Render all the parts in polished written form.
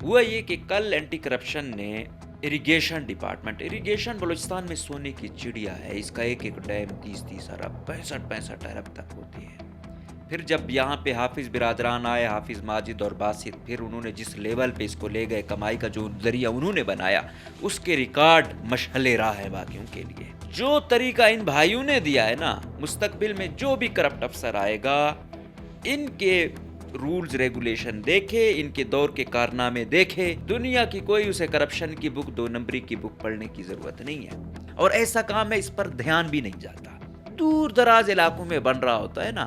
ہوا یہ کہ کل اینٹی کرپشن نے اریگیشن بلوچستان میں سونے کی چڑیا ہے. اس کا ایک ڈیم 30 ارب 65 ارب تک ہوتی ہے. پھر جب یہاں پہ حافظ برادران آئے, حافظ ماجد اور باسط, پھر انہوں نے جس لیول پہ اس کو لے گئے, کمائی کا جو ذریعہ انہوں نے بنایا, اس کے ریکارڈ مشعل راہ ہے باقیوں کے لیے. جو طریقہ ان بھائیوں نے دیا ہے نا, مستقبل میں جو بھی کرپٹ افسر آئے گا, ان کے رولز ریگولیشن دیکھے, ان کے دور کے کارنامے دیکھے, دنیا کی کوئی اسے کرپشن کی بک, 2 نمبری کی بک پڑھنے کی ضرورت نہیں ہے. اور ایسا کام ہے اس پر دھیان بھی نہیں جاتا. دور دراز علاقوں میں بن رہا ہوتا ہے نا,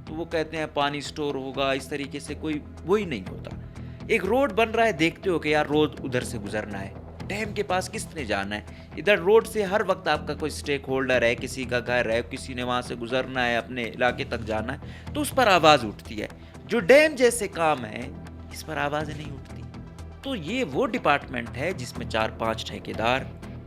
تو وہ کہتے ہیں پانی سٹور ہوگا, اس طریقے سے کوئی وہی نہیں ہوتا. ایک روڈ بن رہا ہے, دیکھتے ہو کہ یار روڈ ادھر سے گزرنا ہے, ڈیم کے پاس کس نے جانا ہے؟ ادھر روڈ سے ہر وقت آپ کا کوئی سٹیک ہولڈر ہے, کسی کا گھر ہے, کسی نے وہاں سے گزرنا ہے, اپنے علاقے تک جانا ہے, تو اس پر آواز اٹھتی ہے. جو ڈیم جیسے کام ہے, اس پر آوازیں نہیں اٹھتی. تو یہ وہ ڈپارٹمنٹ ہے جس میں 4-5 ٹھیکیدار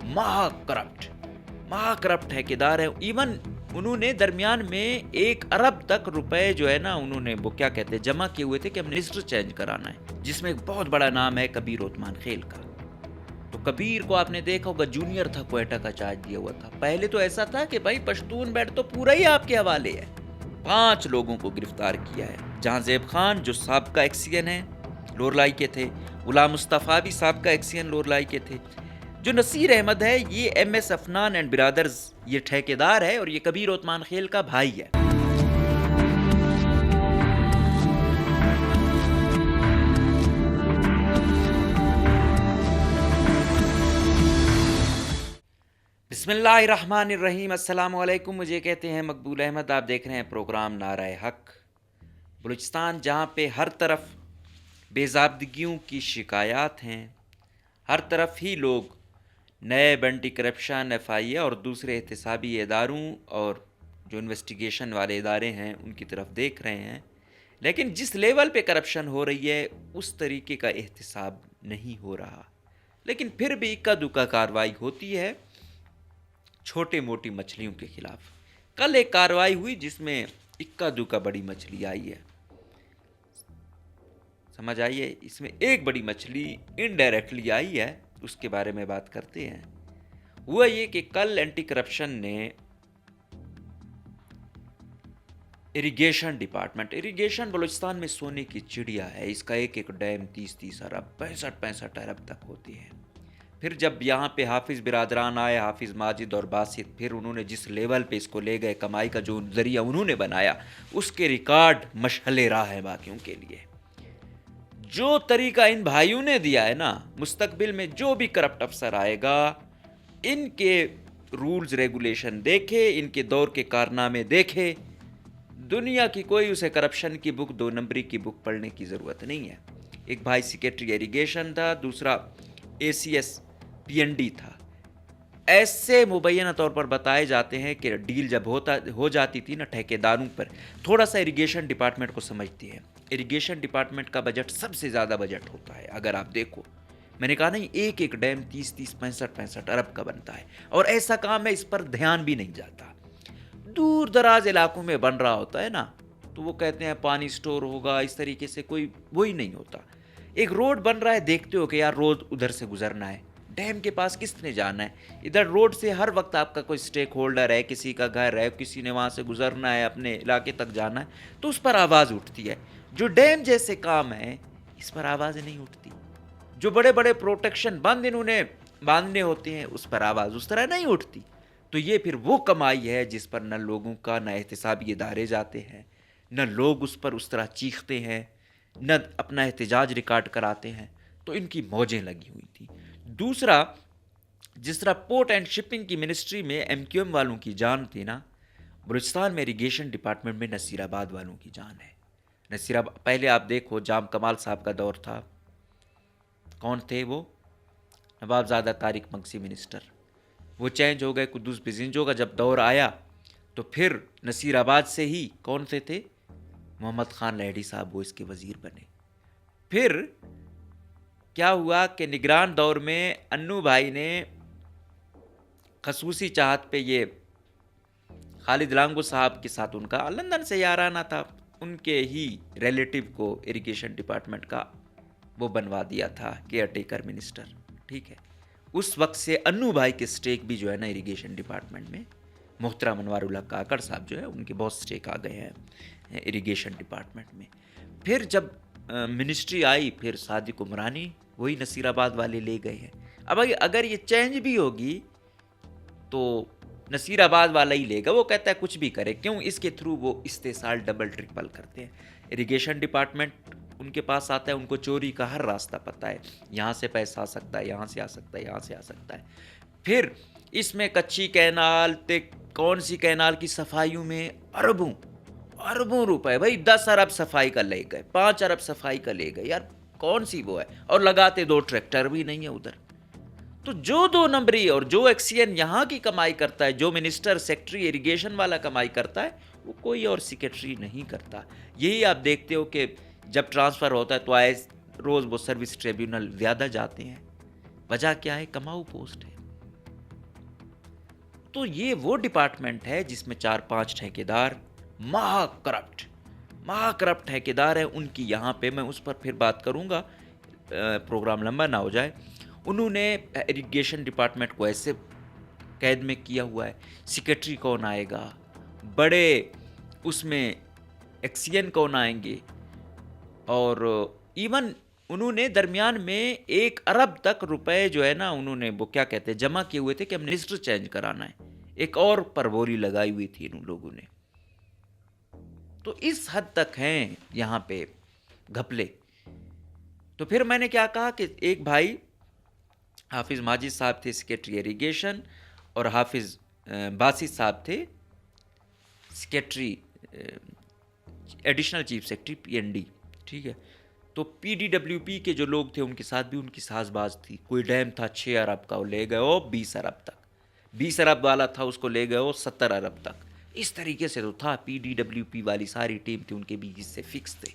مہا کرپٹ ٹھیکیدار ہیں. ایون انہوں نے درمیان میں 1 ارب تک روپے جو ہے نا, انہوں نے وہ کیا کہتے ہیں جمع کیے ہوئے تھے کہ ہم نے منسٹر چینج کرانا ہے, جس میں ایک بہت بڑا نام ہے کبیر عثمان خیل کا. تو کبیر کو آپ نے دیکھا ہوگا, جونیئر تھا, کوئٹہ کا چارج دیا ہوا تھا. پہلے تو ایسا تھا کہ بھائی پشتون بیٹ تو پورا ہی آپ کے حوالے ہے. 5 لوگوں کو گرفتار کیا ہے. جہاں زیب خان جو سابقہ ایکسین ہیں, لورلائی کے تھے, غلام مصطفیٰ بھی سابقہ ایکسین لورلائی کے تھے, جو نصیر احمد ہے یہ M S Afnan and brothers یہ ٹھیکیدار ہے, اور یہ کبیر عثمان خیل کا بھائی ہے. بسم اللہ الرحمن الرحیم. السلام علیکم. مجھے کہتے ہیں مقبول احمد. آپ دیکھ رہے ہیں پروگرام نعرہ حق. بلوچستان جہاں پہ ہر طرف بے ضابطگیوں کی شکایات ہیں, ہر طرف ہی لوگ نیب, اینٹی کرپشن, ایف آئی اے اور دوسرے احتسابی اداروں اور جو انویسٹیگیشن والے ادارے ہیں ان کی طرف دیکھ رہے ہیں, لیکن جس لیول پہ کرپشن ہو رہی ہے اس طریقے کا احتساب نہیں ہو رہا. لیکن پھر بھی اکا دکا کارروائی ہوتی ہے چھوٹے موٹی مچھلیوں کے خلاف. کل ایک کارروائی ہوئی جس میں اکا دکا بڑی مچھلی آئی ہے. سمجھ آئیے, اس میں ایک بڑی مچھلی انڈائریکٹلی آئی ہے, اس کے بارے میں بات کرتے ہیں. ہوا یہ کہ کل اینٹی کرپشن نے اریگیشن بلوچستان میں سونے کی چڑیا ہے. اس کا ایک ڈیم 30 ارب 65 ارب تک ہوتی ہے. پھر جب یہاں پہ حافظ برادران آئے, حافظ ماجد اور باسط, پھر انہوں نے جس لیول پہ اس کو لے گئے, کمائی کا جو ذریعہ انہوں نے بنایا, اس کے ریکارڈ مشعل راہ ہے باقیوں کے لیے. جو طریقہ ان بھائیوں نے دیا ہے نا, مستقبل میں جو بھی کرپٹ افسر آئے گا, ان کے رولز ریگولیشن دیکھے, ان کے دور کے کارنامے دیکھے, دنیا کی کوئی اسے کرپشن کی بک, 2 نمبری کی بک پڑھنے کی ضرورت نہیں ہے. ایک بھائی سیکریٹری اریگیشن تھا, دوسرا A C S P N D تھا. ایسے مبینہ طور پر بتائے جاتے ہیں کہ ڈیل جب ہو جاتی تھی نا ٹھیکیداروں پر, تھوڑا سا اریگیشن ڈپارٹمنٹ کو سمجھتی ہے. اریگیشن ڈپارٹمنٹ کا بجٹ سب سے زیادہ بجٹ ہوتا ہے. اگر آپ دیکھو, میں نے کہا نہیں, ایک ڈیم 65 ارب کا بنتا ہے, اور ایسا کام ہے اس پر دھیان بھی نہیں جاتا. دور دراز علاقوں میں بن رہا ہوتا ہے نا, تو وہ کہتے ہیں پانی سٹور ہوگا, اس طریقے سے کوئی وہی نہیں ہوتا. ایک روڈ بن رہا ہے, دیکھتے ہو کہ یار روڈ ادھر سے گزرنا ہے, ڈیم کے پاس کس نے جانا ہے؟ ادھر روڈ سے ہر وقت آپ کا کوئی سٹیک ہولڈر ہے, کسی کا گھر ہے, کسی نے وہاں سے گزرنا ہے, اپنے علاقے تک جانا ہے, تو اس پر آواز اٹھتی ہے. جو ڈیم جیسے کام ہے اس پر آوازیں نہیں اٹھتی. جو بڑے بڑے پروٹیکشن بند انہوں نے باندھنے ہوتے ہیں, اس پر آواز اس طرح نہیں اٹھتی. تو یہ پھر وہ کمائی ہے جس پر نہ لوگوں کا, نہ احتسابی ادارے جاتے ہیں, نہ لوگ اس پر اس طرح چیختے ہیں, نہ اپنا احتجاج ریکارڈ کراتے ہیں. تو ان کی موجیں لگی ہوئی تھیں. دوسرا, جس طرح پورٹ اینڈ شپنگ کی منسٹری میں ایم کیو ایم والوں کی جان تھی نا, بلوچستان میں اریگیشن ڈپارٹمنٹ میں نصیر آباد والوں کی جان ہے. پہلے آپ دیکھو, جام کمال صاحب کا دور تھا, کون تھے وہ؟ نواب زادہ طارق مگسی منسٹر. وہ چینج ہو گئے, قدوس بزنجو کا جب دور آیا تو پھر نصیر آباد سے ہی کون سے تھے, محمد خان لہڑی صاحب, وہ اس کے وزیر بنے. پھر کیا ہوا کہ نگران دور میں انو بھائی نے خصوصی چاہت پہ یہ خالد لانگو صاحب کے ساتھ, ان کا لندن سے یارانہ تھا, ان کے ہی ریلیٹو کو اریگیشن ڈپارٹمنٹ کا وہ بنوا دیا تھا کیئر ٹیکر منسٹر. ٹھیک ہے, اس وقت سے انو بھائی کے سٹیک بھی جو ہے نا اریگیشن ڈپارٹمنٹ میں, محترم انوار اللہ کاکڑ صاحب جو ہے ان کے بہت سٹیک آ گئے ہیں اریگیشن ڈپارٹمنٹ میں. پھر جب منسٹری آئی, پھر صادق عمرانی وہی نصیر آباد والے لے گئے ہیں. اب اگر یہ چینج بھی ہوگی تو نصیر آباد والا ہی لے گا, وہ کہتا ہے کچھ بھی کرے, کیوں, اس کے تھرو وہ استحصال ڈبل ٹرپل کرتے ہیں. اریگیشن ڈپارٹمنٹ ان کے پاس آتا ہے, ان کو چوری کا ہر راستہ پتہ ہے, یہاں سے پیسہ آ سکتا ہے, یہاں سے آ سکتا ہے, یہاں سے آ سکتا ہے. پھر اس میں کچی کینال کون سی کینال کی صفائیوں میں اربوں روپے, بھائی 10 ارب صفائی کا لے گئے, 5 ارب صفائی کا لے گئے, یار کون سی وہ ہے, اور لگاتے 2 ٹریکٹر بھی نہیں ہے ادھر. تو جو 2 نمبری اور جو ایکسین یہاں کی کمائی کرتا ہے, جو منسٹر سیکٹری اریگیشن والا کمائی کرتا ہے, وہ کوئی اور سیکرٹری نہیں کرتا. یہی آپ دیکھتے ہو کہ جب ٹرانسفر ہوتا ہے تو آئے روز وہ سروس ٹریبیونل زیادہ جاتے ہیں. وجہ کیا ہے, کماؤ پوسٹ ہے. تو یہ وہ ڈپارٹمنٹ ہے جس میں 4-5 ٹھیکیدار مہا کرپٹ ٹھیکیدار ہیں. ان کی یہاں پہ میں اس پر پھر بات کروں گا, پروگرام لمبا نہ ہو جائے. انہوں نے اریگیشن ڈپارٹمنٹ کو ایسے قید میں کیا ہوا ہے, سیکرٹری کون آئے گا, بڑے اس میں ایکسین کون آئیں گے, اور ایون انہوں نے درمیان میں 1 ارب تک روپے جو ہے نا انہوں نے وہ کیا کہتے ہیں جمع کیے ہوئے تھے کہ ہم منسٹر چینج کرانا ہے. ایک اور پربوری لگائی ہوئی تھی ان لوگوں نے. تو اس حد تک ہیں یہاں پہ گھپلے. تو پھر میں نے کیا کہا کہ ایک بھائی حافظ ماجد صاحب تھے سیکرٹری اریگیشن, اور حافظ باسط صاحب تھے secretary additional chief secretary PND. ٹھیک ہے, تو PDWP کے جو لوگ تھے ان کے ساتھ بھی ان کی ساز باز تھی. کوئی ڈیم تھا 6 ارب کا, وہ لے گئے وہ 20 ارب تک, 20 ارب والا تھا اس کو لے گئے وہ 70 ارب تک. اس طریقے سے تو تھا. PDWP والی ساری ٹیم تھی, ان کے بھی حصے فکس تھے.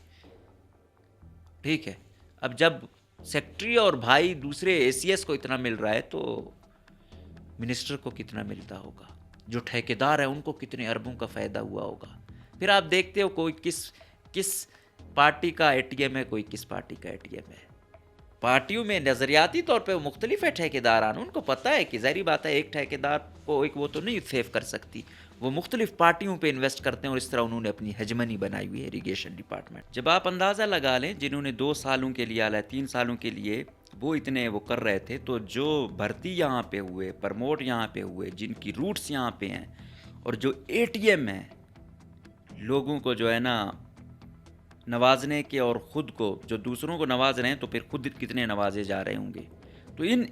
ٹھیک ہے, اب جب سیکٹری اور بھائی دوسرے ACS کو اتنا مل رہا ہے تو منسٹر کو کتنا ملتا ہوگا, جو ٹھیکیدار ہیں ان کو کتنے اربوں کا فائدہ ہوا ہوگا. پھر آپ دیکھتے ہو کوئی کس پارٹی کا ATM ہے, کوئی کس پارٹی کا ATM ہے. پارٹیوں میں نظریاتی طور پہ مختلف ہے ٹھیکیداران, ان کو پتہ ہے کہ ظاہری بات ہے ایک ٹھیکیدار کو ایک وہ تو نہیں سیو کر سکتی, وہ مختلف پارٹیوں پہ انویسٹ کرتے ہیں, اور اس طرح انہوں نے اپنی ہیجمنی بنائی ہوئی ہے اریگیشن ڈپارٹمنٹ. جب آپ اندازہ لگا لیں جنہوں نے 2 سالوں کے لیے 3 سالوں کے لیے وہ اتنے وہ کر رہے تھے, تو جو بھرتی یہاں پہ ہوئے, پرموٹ یہاں پہ ہوئے, جن کی روٹس یہاں پہ ہیں, اور جو ATM ہیں لوگوں کو جو ہے نا نوازنے کے, اور خود کو جو دوسروں کو نواز رہے ہیں تو پھر خود کتنے نوازے جا رہے ہوں گے. تو ان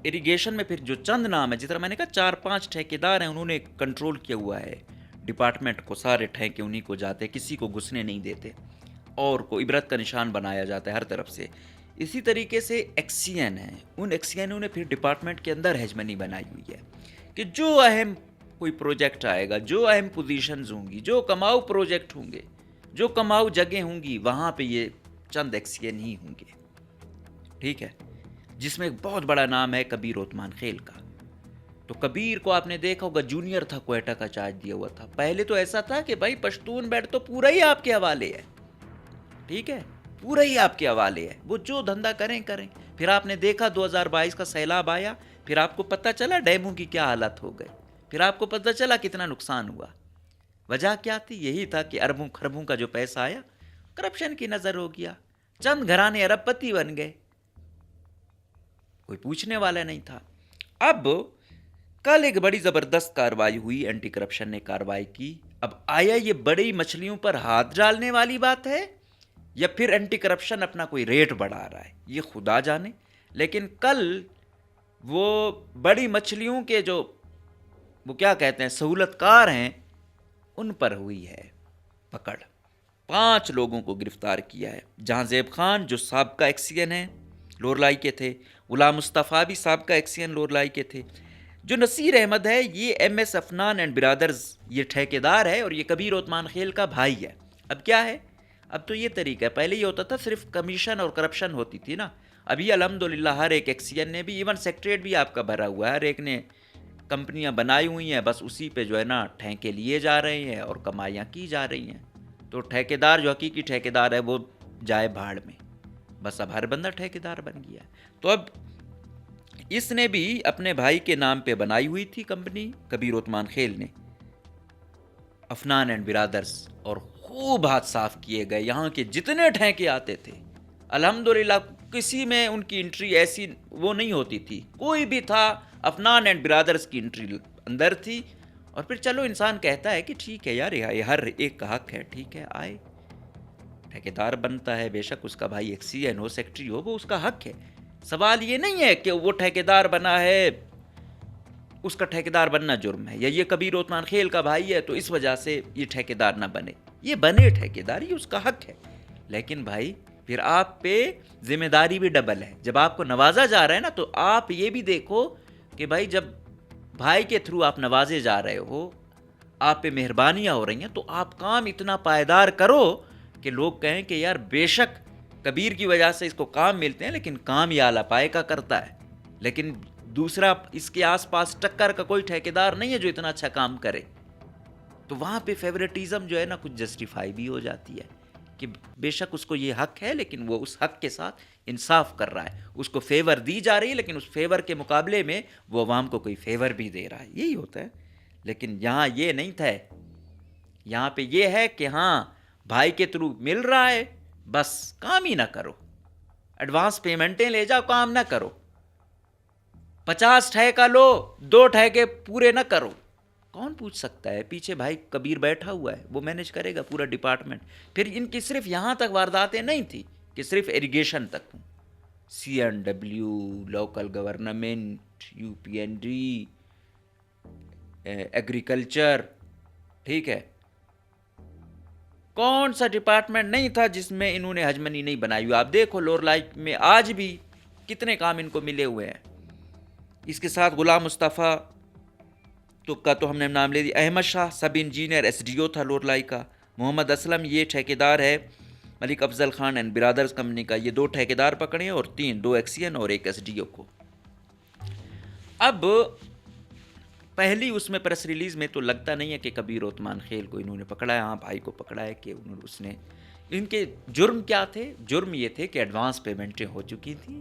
اریگیشن میں پھر جو چند نام ہے, جس طرح میں نے کہا 4-5 ٹھیکیدار ہیں, انہوں نے کنٹرول کیا ہوا ہے ڈپارٹمنٹ کو. سارے ٹھیکے انہی کو جاتے, کسی کو گھسنے نہیں دیتے, اور کو عبرت کا نشان بنایا جاتا ہے ہر طرف سے. اسی طریقے سے ایکسین ہیں, ان ایکسینوں نے پھر ڈپارٹمنٹ کے اندر ہیجمنی بنائی ہوئی ہے کہ جو اہم کوئی پروجیکٹ آئے گا, جو اہم پوزیشنز ہوں گی, جو کماؤ پروجیکٹ ہوں گے, جو کماؤ جگہیں ہوں گی, وہاں پہ یہ چند ایکسین ہی ہوں گے. ٹھیک ہے, جس میں ایک بہت بڑا نام ہے کبیر عثمان خیل کا. تو کبیر کو آپ نے دیکھا ہوگا, جونیئر تھا, کوئٹہ کا چارج دیا ہوا تھا. پہلے تو ایسا تھا کہ بھائی پشتون بیٹ تو پورا ہی آپ کے حوالے ہے. ٹھیک ہے, پورا ہی آپ کے حوالے ہے, وہ جو دھندا کریں. پھر آپ نے دیکھا 2022 کا سیلاب آیا, پھر آپ کو پتہ چلا ڈیموں کی کیا حالت ہو گئے, پھر آپ کو پتہ چلا کتنا نقصان ہوا. وجہ کیا تھی؟ یہی تھا کہ اربوں خربوں کا جو پیسہ آیا کرپشن کی نظر ہو گیا, چند گھرانے ارب پتی بن گئے, کوئی پوچھنے والا نہیں تھا. اب کل ایک بڑی زبردست کارروائی ہوئی, اینٹی کرپشن نے کارروائی کی. اب آیا یہ بڑی مچھلیوں پر ہاتھ ڈالنے والی بات ہے, یا پھر اینٹی کرپشن اپنا کوئی ریٹ بڑھا رہا ہے, یہ خدا جانے. لیکن کل وہ بڑی مچھلیوں کے جو وہ کیا کہتے ہیں سہولت کار ہیں, ان پر ہوئی ہے پکڑ. 5 لوگوں کو گرفتار کیا ہے. جہاں زیب خان جو سابقہ ایکسین ہیں لورلائی کے تھے, غلام مصطفیٰ بھی سابقہ ایکسین لورلائی کے تھے, جو نصیر احمد ہے یہ MS افنان اینڈ برادرز یہ ٹھیکیدار ہے, اور یہ کبیر عثمان خیل کا بھائی ہے. اب کیا ہے, اب تو یہ طریقہ ہے, پہلے یہ ہوتا تھا صرف کمیشن اور کرپشن ہوتی تھی نا. ابھی الحمدللہ ہر ایک ایکسین نے بھی, ایون سیکٹریٹ بھی آپ کا بھرا ہوا ہے, ہر ایک نے کمپنیاں بنائی ہوئی ہیں, بس اسی پہ جو ہے نا ٹھیکے لیے جا رہے ہیں اور کمائیاں کی جا رہی ہیں. تو ٹھیکیدار جو حقیقی ٹھیکیدار ہے وہ جائے بھاڑ میں. بس اب ہر بندہ ٹھیکیدار بن گیا ہے. تو اب اس نے بھی اپنے بھائی کے نام پہ بنائی ہوئی تھی کمپنی کبیر عثمان خیل نے، افنان اینڈ برادرز، اور خوب ہاتھ صاف کیے گئے. یہاں کے جتنے ٹھیکے آتے تھے الحمدللہ کسی میں ان کی انٹری ایسی وہ نہیں ہوتی تھی. کوئی بھی تھا افنان اینڈ برادرز کی انٹری اندر تھی. اور پھر چلو انسان کہتا ہے کہ ٹھیک ہے یار، یہ ہر ایک کا حق ہے، ٹھیک ہے آئے ٹھیکیدار بنتا ہے، بے شک اس کا بھائی ایک سی این ہو، سیکٹری ہو، وہ اس کا حق ہے. سوال یہ نہیں ہے کہ وہ ٹھیکیدار بنا ہے اس کا ٹھیکیدار بننا جرم ہے، یا یہ کبیر عثمان خیل کا بھائی ہے تو اس وجہ سے یہ ٹھیکیدار نہ بنے. یہ بنے ٹھیکیدار، یہ اس کا حق ہے. لیکن بھائی پھر آپ پہ ذمہ داری بھی ڈبل ہے. جب آپ کو نوازا جا رہا ہے نا، تو آپ یہ بھی دیکھو کہ بھائی جب بھائی کے تھرو آپ نوازے جا رہے ہو، آپ پہ مہربانیاں ہو رہی ہیں، تو آپ کام اتنا پائیدار کرو کہ لوگ کہیں کہ یار بے شک کبیر کی وجہ سے اس کو کام ملتے ہیں، لیکن کام یہ اعلیٰ پائے کا کرتا ہے. لیکن دوسرا اس کے آس پاس ٹکر کا کوئی ٹھیکیدار نہیں ہے جو اتنا اچھا کام کرے. تو وہاں پہ فیوریٹزم جو ہے نا کچھ جسٹیفائی بھی ہو جاتی ہے کہ بے شک اس کو یہ حق ہے، لیکن وہ اس حق کے ساتھ انصاف کر رہا ہے. اس کو فیور دی جا رہی ہے، لیکن اس فیور کے مقابلے میں وہ عوام کو کوئی فیور بھی دے رہا ہے. یہی ہوتا ہے. لیکن یہاں یہ نہیں تھا. یہاں پہ یہ ہے کہ ہاں بھائی کے تھرو مل رہا ہے، بس کام ہی نہ کرو، ایڈوانس پیمنٹیں لے جاؤ، کام نہ کرو. 50 ٹھیکہ لو، 2 ٹھیکے پورے نہ کرو. کون پوچھ سکتا ہے؟ پیچھے بھائی کبیر بیٹھا ہوا ہے، وہ مینیج کرے گا پورا ڈپارٹمنٹ. پھر ان کی صرف یہاں تک وارداتیں نہیں تھی کہ صرف اریگیشن تک ہوں. CNW، local government, UPND، agriculture, ٹھیک ہے. کون سا ڈپارٹمنٹ نہیں تھا جس میں انہوں نے ہجمنی نہیں بنائی ہوئی؟ آپ دیکھو لور لائک میں آج بھی کتنے کام ان کو ملے ہوئے ہیں. اس کے ساتھ غلام مصطفیٰ تو ہم نے نام لے دی. احمد شاہ سب انجینئر SDO تھا لور لائی کا. محمد اسلم یہ ٹھیکیدار ہے ملک افضل خان اینڈ برادرز کمپنی کا. یہ 2 ٹھیکیدار پکڑے ہیں، اور 2 ایکسین اور 1 SDO کو. اب پہلی اس میں پریس ریلیز میں تو لگتا نہیں ہے کہ کبیر عثمان خیل کو انہوں نے پکڑا ہے. ہاں بھائی کو پکڑا ہے کہ اس نے. ان کے جرم کیا تھے؟ جرم یہ تھے کہ ایڈوانس پیمنٹیں ہو چکی تھیں،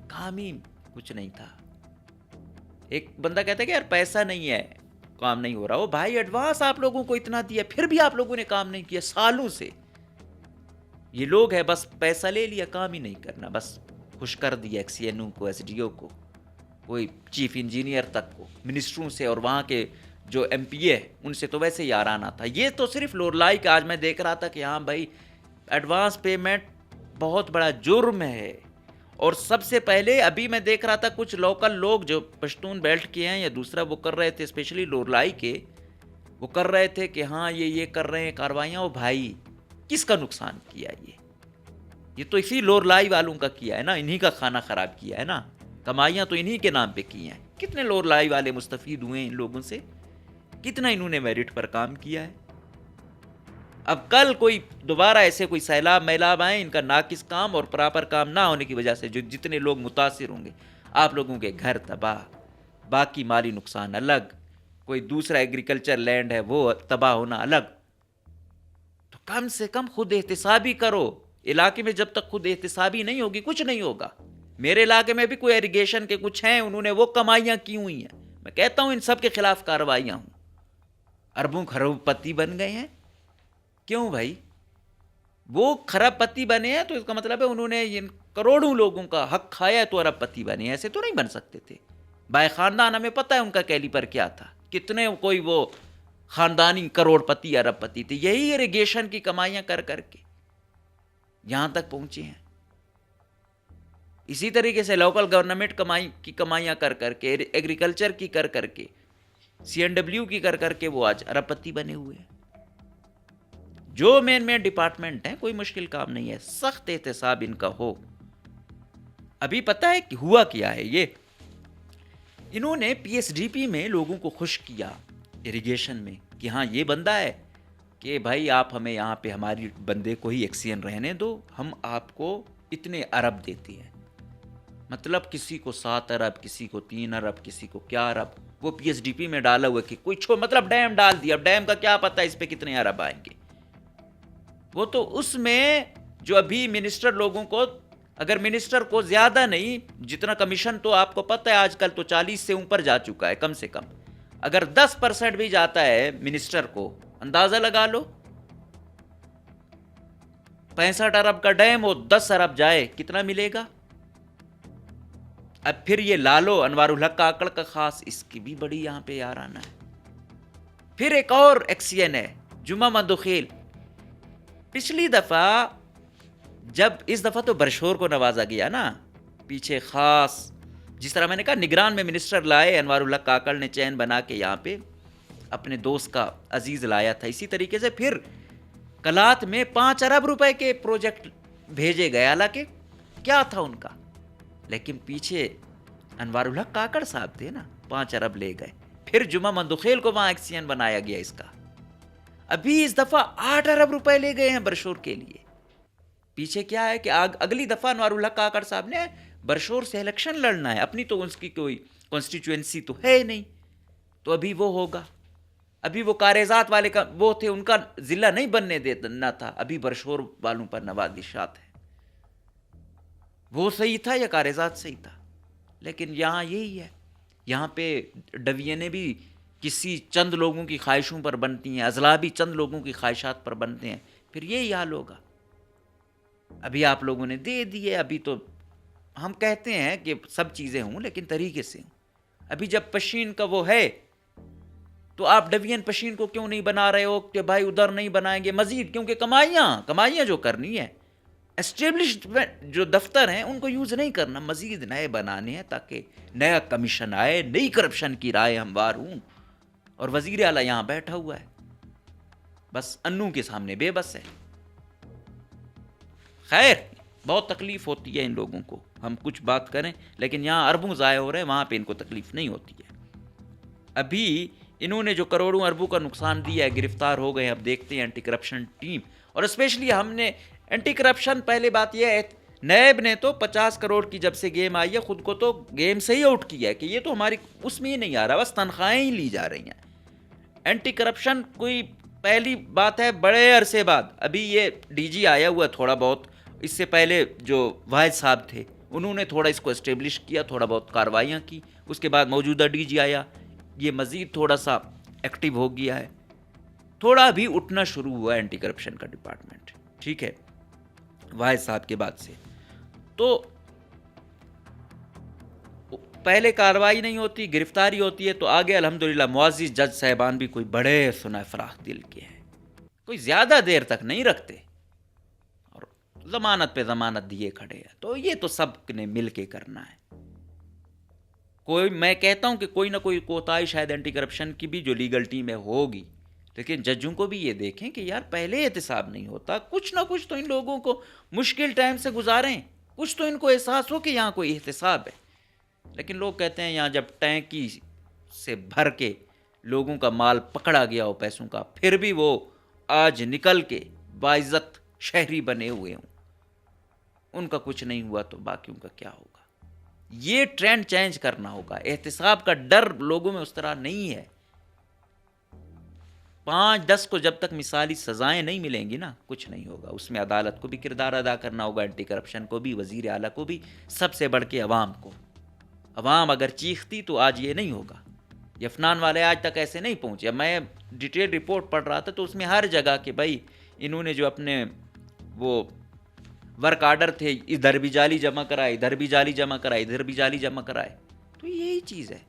کام ہی کچھ نہیں تھا. ایک بندہ کہتا ہے کہ یار پیسہ نہیں ہے، کام نہیں ہو رہا. وہ بھائی ایڈوانس آپ لوگوں کو اتنا دیا، پھر بھی آپ لوگوں نے کام نہیں کیا سالوں سے. یہ لوگ ہے بس پیسہ لے لیا، کام ہی نہیں کرنا، بس خوش کر دیا ایکسینو کو، SDO کو، کوئی چیف انجینئر تک کو، منسٹروں سے اور وہاں کے جو MP ہے ان سے تو ویسے یارانہ تھا. یہ تو صرف لورلائی کا. آج میں دیکھ رہا تھا کہ ہاں بھائی ایڈوانس پیمنٹ بہت بڑا جرم ہے. اور سب سے پہلے ابھی میں دیکھ رہا تھا کچھ لوکل لوگ جو پشتون بیلٹ کے ہیں یا دوسرا وہ کر رہے تھے، اسپیشلی لورلائی کے، وہ کر رہے تھے کہ ہاں یہ کر رہے ہیں کاروائیاں. وہ بھائی کس کا نقصان کیا؟ یہ تو اسی لورلائی والوں کا کیا ہے نا، انہی کا کھانا خراب کیا ہے نا. کمائیاں تو انہی کے نام پہ کی ہیں. کتنے لورلائی والے مستفید ہوئے ہیں ان لوگوں سے، کتنا انہوں نے میرٹ پر کام کیا ہے. اب کل کوئی دوبارہ ایسے کوئی سیلاب میلاب آئیں، ان کا ناقص کام اور پراپر کام نہ ہونے کی وجہ سے جو جتنے لوگ متاثر ہوں گے، آپ لوگوں کے گھر تباہ، باقی مالی نقصان الگ، کوئی دوسرا ایگریکلچر لینڈ ہے وہ تباہ ہونا الگ. تو کم سے کم خود احتسابی کرو. علاقے میں جب تک خود احتسابی نہیں ہوگی کچھ نہیں ہوگا. میرے علاقے میں بھی کوئی ایریگیشن کے کچھ ہیں، انہوں نے وہ کمائیاں کی ہوئی ہیں. میں کہتا ہوں ان سب کے خلاف کارروائیاں ہوں. اربوں خرب پتی بن گئے ہیں. کیوں بھائی؟ وہ خراب پتی بنے ہیں تو اس کا مطلب ہے انہوں نے کروڑوں لوگوں کا حق کھایا تو ارب پتی بنے. ایسے تو نہیں بن سکتے تھے. بھائی خاندان ہمیں پتہ ہے ان کا کیلیپر کیا تھا، کتنے کوئی وہ خاندانی کروڑ پتی ارب پتی تھے. یہی ایریگیشن کی کمائیاں کر کر کے یہاں تک پہنچے ہیں. اسی طریقے سے لوکل گورنمنٹ کی کمائیاں کر کر کے، ایگریکلچر کی کر کر کے، CNW کی کر کر کے وہ آج ارب پتی بنے ہوئے ہیں. جو مین ڈپارٹمنٹ ہیں کوئی مشکل کام نہیں ہے، سخت احتساب ان کا ہو. ابھی پتہ ہے کہ ہوا کیا ہے. یہ انہوں نے PSDP میں لوگوں کو خوش کیا اریگیشن میں کہ ہاں یہ بندہ ہے کہ بھائی آپ ہمیں یہاں پہ ہماری بندے کو ہی ایکسین رہنے دو، ہم آپ کو اتنے ارب دیتے ہیں. مطلب کسی کو 7 ارب، کسی کو 3 ارب، کسی کو کیا ارب. وہ PSDP میں ڈالا ہوا کہ کوئی مطلب ڈیم ڈال دیا. اب ڈیم کا کیا پتہ اس پہ کتنے ارب آئیں گے. وہ تو اس میں جو ابھی منسٹر لوگوں کو، اگر منسٹر کو زیادہ نہیں، جتنا کمیشن تو آپ کو پتہ ہے آج کل تو 40 سے اوپر جا چکا ہے کم سے کم، اگر 10% بھی جاتا ہے منسٹر کو، اندازہ لگا لو 65 ارب کا ڈیم ہو 10 ارب جائے کتنا ملے گا؟ اب پھر یہ لالو انوار الحق کاکڑ کا خاص، اس کی بھی بڑی یہاں پہ یارانہ ہے. پھر ایک اور ایکسین ہے جمعہ مندوخیل. پچھلی دفعہ جب، اس دفعہ تو برشور کو نوازا گیا نا، پیچھے خاص جس طرح میں نے کہا نگران میں منسٹر لائے انوار الحق کاکڑ نے چین بنا کے یہاں پہ اپنے دوست کا عزیز لایا تھا، اسی طریقے سے پھر کلات میں 5 ارب روپے کے پروجیکٹ بھیجے گئے، حالانکہ کیا تھا ان کا، لیکن پیچھے انوار الحق کاکڑ صاحب تھے نا، 5 ارب لے گئے. پھر جمعہ مندوخیل کو وہاں ایکسین بنایا گیا اس کا. ابھی اس دفعہ 8 ارب روپے لے گئے ہیں برشور کے لیے. پیچھے کیا ہے کہ اگلی دفعہ انوار الحق کاکڑ صاحب نے برشور سے الیکشن لڑنا ہے، اپنی تو اس کی کوئی کانسٹیچوئنسی تو ہے نہیں، تو ابھی وہ ہوگا. ابھی وہ کاریزات والے کا وہ تھے، ان کا ضلع نہیں بننے دینا تھا، ابھی برشور والوں پر نوازشات ہے. وہ صحیح تھا یا کاریزات صحیح تھا؟ لیکن یہاں یہی ہے، یہاں پہ ڈویژنیں بھی کسی چند لوگوں کی خواہشوں پر بنتی ہیں، اضلاع بھی چند لوگوں کی خواہشات پر بنتے ہیں، پھر یہی حال ہوگا. ابھی آپ لوگوں نے دے دیے، ابھی تو ہم کہتے ہیں کہ سب چیزیں ہوں لیکن طریقے سے ہوں. ابھی جب پشین کا وہ ہے تو آپ ڈویژن پشین کو کیوں نہیں بنا رہے ہو کہ بھائی ادھر نہیں بنائیں گے مزید، کیونکہ کمائیاں جو کرنی ہے، اسٹیبلشڈ جو دفتر ہیں ان کو یوز نہیں کرنا، مزید نئے بنانے ہیں تاکہ نیا کمیشن آئے، نئی کرپشن کی رائے ہموار ہوں. اور وزیر اعلیٰ یہاں بیٹھا ہوا ہے، بس انو کے سامنے بے بس ہے. خیر بہت تکلیف ہوتی ہے ان لوگوں کو، ہم کچھ بات کریں لیکن یہاں اربوں ضائع ہو رہے ہیں، وہاں پہ ان کو تکلیف نہیں ہوتی ہے. ابھی انہوں نے جو کروڑوں اربوں کا نقصان دیا ہے، گرفتار ہو گئے. اب دیکھتے ہیں اینٹی کرپشن ٹیم، اور اسپیشلی ہم نے اینٹی کرپشن، پہلے بات یہ ہے نیب نے تو 50 کروڑ کی جب سے گیم آئی ہے خود کو تو گیم سے ہی آؤٹ کیا ہے کہ یہ تو ہماری اس میں ہی نہیں آ رہا، بس تنخواہیں ہی لی جا رہی ہیں. اینٹی کرپشن کوئی پہلی بات ہے بڑے عرصے بعد، ابھی یہ ڈی جی آیا ہوا تھوڑا بہت، اس سے پہلے جو واحد صاحب تھے انہوں نے تھوڑا اس کو اسٹیبلش کیا، تھوڑا بہت کاروائیاں کی، اس کے بعد موجودہ ڈی جی آیا، یہ مزید تھوڑا سا ایکٹیو ہو گیا ہے، تھوڑا بھی اٹھنا شروع ہوا ہے اینٹی کرپشن کا ڈپارٹمنٹ. ٹھیک ہے، واحد صاحب کے بعد سے تو پہلے کارروائی نہیں ہوتی، گرفتاری ہوتی ہے، تو آگے الحمدللہ معزز جج صاحبان بھی کوئی بڑے سنائے فراخ دل کے ہیں، کوئی زیادہ دیر تک نہیں رکھتے اور ضمانت پہ ضمانت دیے کھڑے ہیں. تو یہ تو سب نے مل کے کرنا ہے. کوئی، میں کہتا ہوں کہ کوئی نہ کوئی کوتاہی شاید اینٹی کرپشن کی بھی جو لیگل ٹیم ہے ہوگی، لیکن ججوں کو بھی یہ دیکھیں کہ یار پہلے احتساب نہیں ہوتا، کچھ نہ کچھ تو ان لوگوں کو مشکل ٹائم سے گزاریں، کچھ تو ان کو احساس ہو کہ یہاں کوئی احتساب ہے. لیکن لوگ کہتے ہیں یہاں جب ٹینکی سے بھر کے لوگوں کا مال پکڑا گیا ہو پیسوں کا، پھر بھی وہ آج نکل کے باعزت شہری بنے ہوئے ہوں، ان کا کچھ نہیں ہوا تو باقیوں کا کیا ہوگا. یہ ٹرینڈ چینج کرنا ہوگا. احتساب کا ڈر لوگوں میں اس طرح نہیں ہے. 5-10 کو جب تک مثالی سزائیں نہیں ملیں گی نا، کچھ نہیں ہوگا. اس میں عدالت کو بھی کردار ادا کرنا ہوگا، اینٹی کرپشن کو بھی، وزیر اعلیٰ کو بھی، سب سے بڑھ کے عوام کو. عوام اگر چیختی تو آج یہ نہیں ہوگا. یفنان والے آج تک ایسے نہیں پہنچے. میں ڈیٹیل رپورٹ پڑھ رہا تھا تو اس میں ہر جگہ کہ بھائی انہوں نے جو اپنے وہ ورک آرڈر تھے، ادھر بھی جعلی جمع کرائے، ادھر بھی جعلی جمع کرائے، ادھر بھی جعلی جمع کرائے. تو یہی چیز ہے.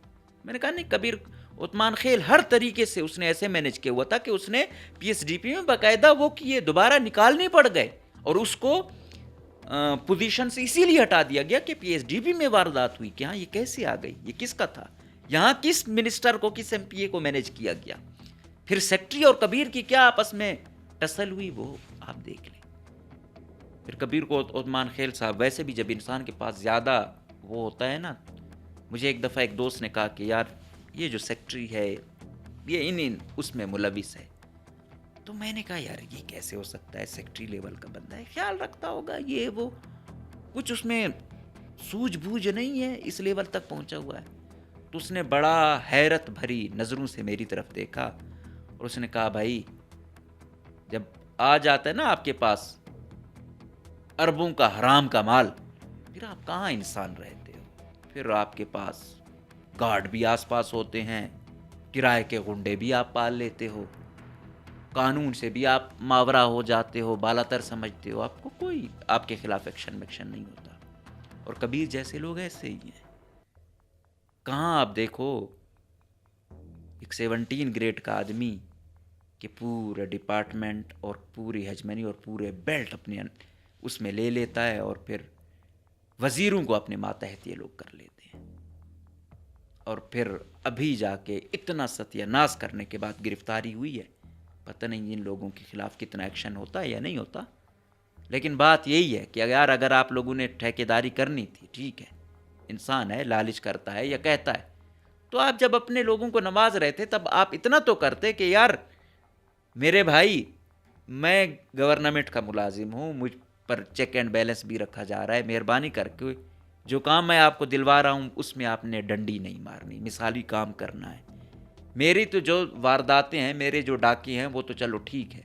میں نے کہا نہیں، کبیر عثمان خیل ہر طریقے سے اس نے ایسے مینج کیا ہوا تھا کہ اس نے پی ایس ڈی پی میں باقاعدہ وہ کیے، دوبارہ نکالنے پڑ گئے، اور اس کو پوزیشن سے اسی لیے ہٹا دیا گیا کہ پی ایس ڈی پی میں واردات ہوئی کہ ہاں یہ کیسے آ گئی، یہ کس کا تھا، یہاں کس منسٹر کو، کس ایم پی اے کو مینج کیا گیا. پھر سیکٹری اور کبیر کی کیا آپس میں ٹسل ہوئی وہ آپ دیکھ لیں. پھر کبیر کو عثمان خیل صاحب، ویسے بھی جب انسان کے پاس زیادہ وہ ہوتا ہے نا، مجھے ایک دفعہ ایک دوست نے کہا کہ یار یہ جو سیکٹری ہے یہ ان اس میں ملوث ہے. تو میں نے کہا یار یہ کیسے ہو سکتا ہے، سیکٹری لیول کا بندہ ہے، خیال رکھتا ہوگا یہ وہ، کچھ اس میں سوجھ بوجھ نہیں ہے، اس لیول تک پہنچا ہوا ہے. تو اس نے بڑا حیرت بھری نظروں سے میری طرف دیکھا اور اس نے کہا بھائی جب آ جاتا ہے نا آپ کے پاس اربوں کا حرام کا مال، پھر آپ کہاں انسان رہتے ہو؟ پھر آپ کے پاس گارڈ بھی آس پاس ہوتے ہیں، کرائے کے غنڈے بھی آپ پال لیتے ہو، قانون سے بھی آپ ماورا ہو جاتے ہو، بالاتر سمجھتے ہو، آپ کو کوئی آپ کے خلاف ایکشن نہیں ہوتا۔ اور کبیر جیسے لوگ ایسے ہی ہیں۔ کہاں آپ دیکھو ایک 17 گریڈ کا آدمی کہ پورے ڈپارٹمنٹ اور پوری ہیجمنی اور پورے بیلٹ اپنے اس میں لے لیتا ہے، اور پھر وزیروں کو اپنے ماتحت یہ لوگ کر لیتے ہیں، اور پھر ابھی جا کے اتنا ستیہ ناش کرنے کے بعد گرفتاری ہوئی ہے۔ پتہ نہیں ان لوگوں کے خلاف کتنا ایکشن ہوتا ہے یا نہیں ہوتا، لیکن بات یہی ہے کہ اگر آپ لوگوں نے ٹھیکیداری کرنی تھی، ٹھیک ہے، انسان ہے، لالچ کرتا ہے یا کہتا ہے، تو آپ جب اپنے لوگوں کو نواز رہے تھے تب آپ اتنا تو کرتے کہ یار میرے بھائی میں گورنمنٹ کا ملازم ہوں، مجھ پر چیک اینڈ بیلنس بھی رکھا جا رہا ہے، مہربانی کر کے جو کام میں آپ کو دلوا رہا ہوں اس میں آپ نے ڈنڈی نہیں مارنی، مثالی کام کرنا ہے۔ میری تو جو وارداتیں ہیں، میرے جو ڈاکے ہیں وہ تو چلو ٹھیک ہے،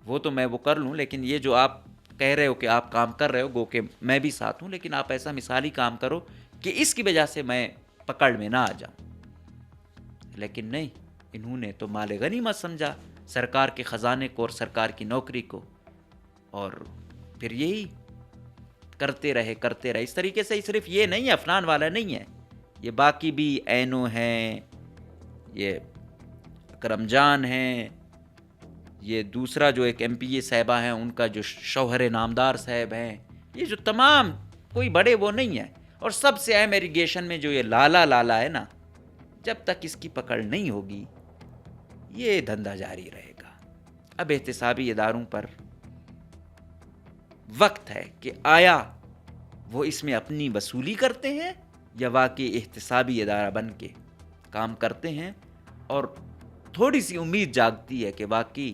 وہ تو میں وہ کر لوں، لیکن یہ جو آپ کہہ رہے ہو کہ آپ کام کر رہے ہو، گو کہ میں بھی ساتھ ہوں، لیکن آپ ایسا مثالی کام کرو کہ اس کی وجہ سے میں پکڑ میں نہ آ جاؤں۔ لیکن نہیں، انہوں نے تو مال غنیمت سمجھا سرکار کے خزانے کو اور سرکار کی نوکری کو، اور پھر یہی کرتے رہے۔ اس طریقے سے صرف یہ نہیں ہے، افنان والا نہیں ہے، یہ باقی بھی اینو ہیں، یہ اکرم جان ہیں، یہ دوسرا جو ایک MP صاحبہ ہیں ان کا جو شوہر نامدار صاحب ہیں، یہ جو تمام کوئی بڑے وہ نہیں ہیں۔ اور سب سے اہم ایریگیشن میں جو یہ لالا ہے نا، جب تک اس کی پکڑ نہیں ہوگی یہ دھندا جاری رہے گا۔ اب احتسابی اداروں پر وقت ہے کہ آیا وہ اس میں اپنی وصولی کرتے ہیں یا واقعی احتسابی ادارہ بن کے کام کرتے ہیں، اور تھوڑی سی امید جاگتی ہے کہ واقعی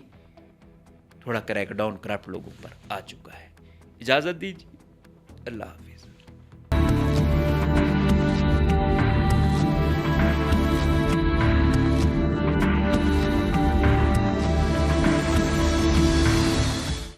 تھوڑا کریک ڈاؤن کرپٹ لوگوں پر آ چکا ہے۔ اجازت دیجیے، اللہ حافظ۔